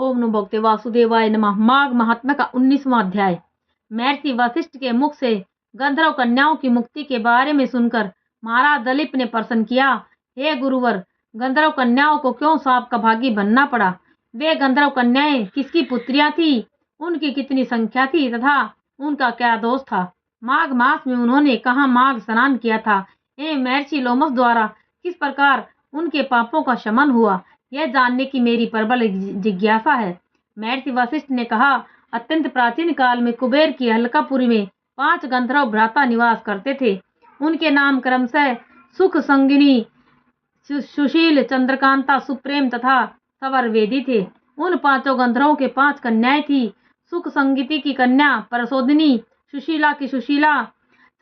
ओम नमो भगवते वासुदेवाय नमः। माघ महात्म्य का 19वां अध्याय। महर्षि वशिष्ठ के मुख से गंधर्व कन्याओं की मुक्ति के बारे में सुनकर महाराज दलीप ने प्रश्न किया, हे गुरुवर, गंधर्व कन्याओं को क्यों सांप का भागी बनना पड़ा? वे गंधर्व कन्याएं किसकी पुत्रियां थी? उनकी कितनी संख्या थी तथा उनका क्या दोष था? माघ मास में उन्होंने कहाँ माघ स्नान किया था? एवं महर्षि लोमस द्वारा किस प्रकार उनके पापों का शमन हुआ, यह जानने की मेरी प्रबल जिज्ञासा है। महर्षि वशिष्ठ ने कहा, अत्यंत प्राचीन काल में कुबेर की हल्कापुरी में 5 गंधर्व भ्राता निवास करते थे। उनके नाम क्रमशः सुख संगिनी, सुशील, चंद्रकांता, सुप्रेम तथा सवरवेदी थे। उन 5 गंधर्वों के 5 कन्याएं थी। सुख संगीति की कन्या परसोदिनी, सुशीला की सुशीला,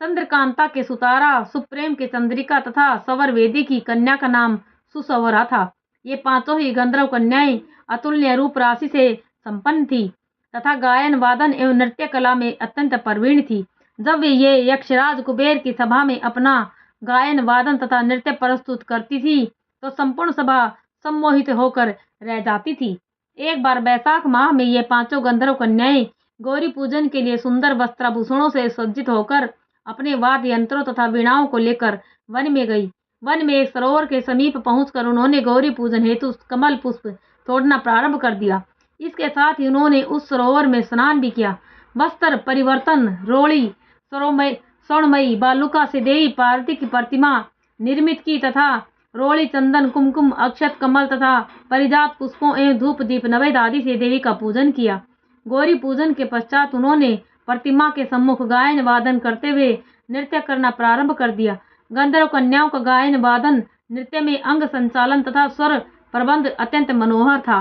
चंद्रकांता के सुतारा, सुप्रेम के चंद्रिका तथा सवरवेदी की कन्या का नाम सुसवरा था। ये 5 ही गंधर्व कन्याएं अतुल्य रूप राशि से संपन्न थी तथा गायन, वादन एवं नृत्य कला में अत्यंत प्रवीण थी। जब वे ये यक्षराज कुबेर की सभा में अपना गायन, वादन तथा नृत्य प्रस्तुत करती थी तो संपूर्ण सभा सम्मोहित होकर रह जाती थी। एक बार वैशाख माह में ये 5 गंधर्व कन्याएं गौरी पूजन के लिए सुंदर वस्त्राभूषणों से सज्जित होकर अपने वाद्य यंत्रों तथा वीणाओं को लेकर वन में गई। वन में एक सरोवर के समीप पहुंचकर उन्होंने गौरी पूजन हेतु कमल पुष्प तोड़ना प्रारंभ कर दिया। इसके साथ ही उन्होंने उस सरोवर में स्नान भी किया। वस्त्र परिवर्तन, रोड़ी, स्वर्णमयी बालुका से देवी पार्वती की प्रतिमा निर्मित की तथा रोड़ी, चंदन, कुमकुम, अक्षत, कमल तथा परिजात पुष्पों एवं धूप दीप नैवेद्य आदि से देवी का पूजन किया। गौरी पूजन के पश्चात उन्होंने प्रतिमा के सम्मुख गायन वादन करते हुए नृत्य करना प्रारंभ कर दिया। गंधर्व कन्याओं का गायन, वादन, नृत्य में अंग संचालन तथा स्वर प्रबंध अत्यंत मनोहर था।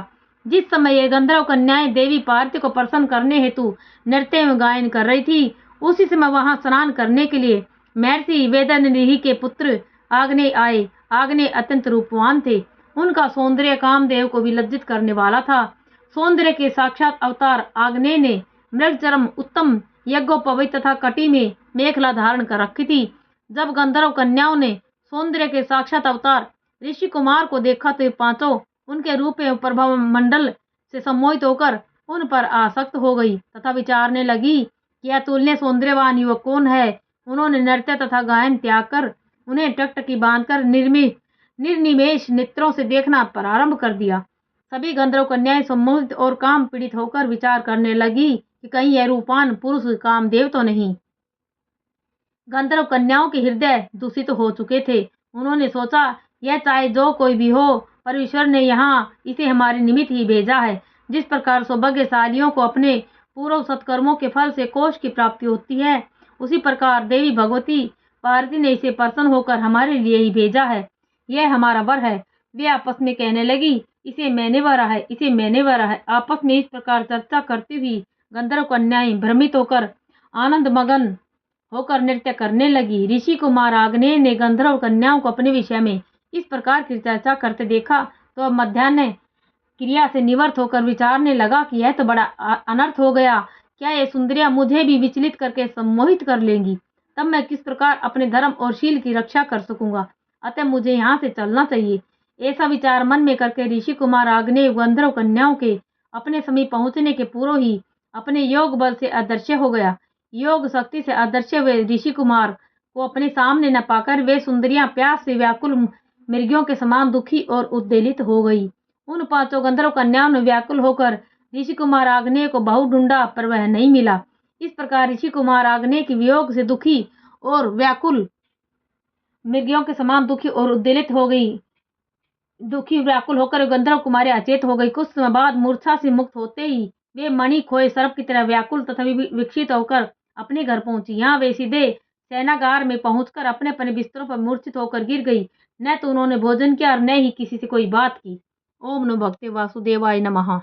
जिस समय ये गंधर्व कन्याएं देवी पार्वती को प्रसन्न करने हेतु नृत्य एवं गायन कर रही थी, उसी समय वहां स्नान करने के लिए महर्षि वेदनिधि के पुत्र आग्नेय आए। आग्नेय अत्यंत रूपवान थे। उनका सौंदर्य कामदेव को भी लज्जित करने वाला था। सौंदर्य के साक्षात अवतार आग्नेय ने मृगचर्म, उत्तम यज्ञोपवीत तथा कटी में मेखला धारण कर रखी थी। जब गंधर्व कन्याओं ने सौंदर्य के साक्षात अवतार ऋषि कुमार को देखा तो 5 उनके रूप एवं प्रभाव मंडल से सम्मोहित होकर उन पर आसक्त हो गई तथा विचारने लगी कि अतुल्य सौंदर्यवान युवक कौन है। उन्होंने नृत्य तथा गायन त्याग कर उन्हें टकटकी बांधकर निर्निमेष नेत्रों से देखना प्रारंभ कर दिया। सभी गंधर्व कन्याएं सम्मोहित और काम पीड़ित होकर विचार करने लगी कि कहीं यह रूपान पुरुष कामदेव तो नहीं। गंधर्व कन्याओं के हृदय दूषित हो चुके थे। उन्होंने सोचा, यह चाहे जो कोई भी हो, पर ईश्वर ने यहाँ इसे हमारे निमित्त ही भेजा है। जिस प्रकार सौभाग्यशालियों को अपने पूर्व सत्कर्मों के फल से कोष की प्राप्ति होती है, उसी प्रकार देवी भगवती पार्वती ने इसे प्रसन्न होकर हमारे लिए ही भेजा है। यह हमारा वर है। वे आपस में कहने लगी, इसे मैंने वरा है, इसे मैंने वरा है। आपस में इस प्रकार चर्चा करती हुई गंधर्व कन्याएं भ्रमित होकर आनंद मगन होकर नृत्य करने लगी। ऋषि कुमार आग्नेय ने गंधर्व कन्याओं को अपने विषय में इस प्रकार की चर्चा करते देखा तो अब मध्याह्न क्रिया से निवृत्त होकर विचारने लगा कि यह तो बड़ा अनर्थ हो गया। क्या ये सुंदरियां मुझे भी विचलित करके सम्मोहित कर लेंगी? तब मैं किस प्रकार अपने धर्म और शील की रक्षा कर सकूंगा? अतः मुझे यहाँ से चलना चाहिए। ऐसा विचार मन में करके ऋषि कुमार आग्नेय गंधर्व कन्याओं के अपने समीप पहुंचने के पूर्व ही अपने योग बल से अदृश्य हो गया। योग शक्ति से अदृश्य हुए ऋषि कुमार को अपने सामने न पाकर वे सुंदरियां प्यास से व्याकुल मृगियों के समान दुखी और उद्वेलित हो गई। उन 5 गंधर्व कन्याओं ने व्याकुल होकर ऋषि कुमार आग्नेय को बहुत ढूंढा, पर वह नहीं मिला। इस प्रकार ऋषि कुमार आग्नेय के वियोग से दुखी और व्याकुल मृगियों के समान दुखी और उद्वेलित हो गई। दुखी व्याकुल होकर गंधर्व कुमारी अचेत हो गई। कुछ समय बाद मूर्छा से मुक्त होते ही वे मणि खोए सर्प की तरह व्याकुल तथा विकसित होकर अपने घर पहुंची। यहाँ वे सीधे सेनागार में पहुंचकर अपने अपने बिस्तरों पर मूर्छित होकर गिर गई। न तो उन्होंने भोजन किया और न ही किसी से कोई बात की। ओम नमो भगवते वासुदेवाय नमः।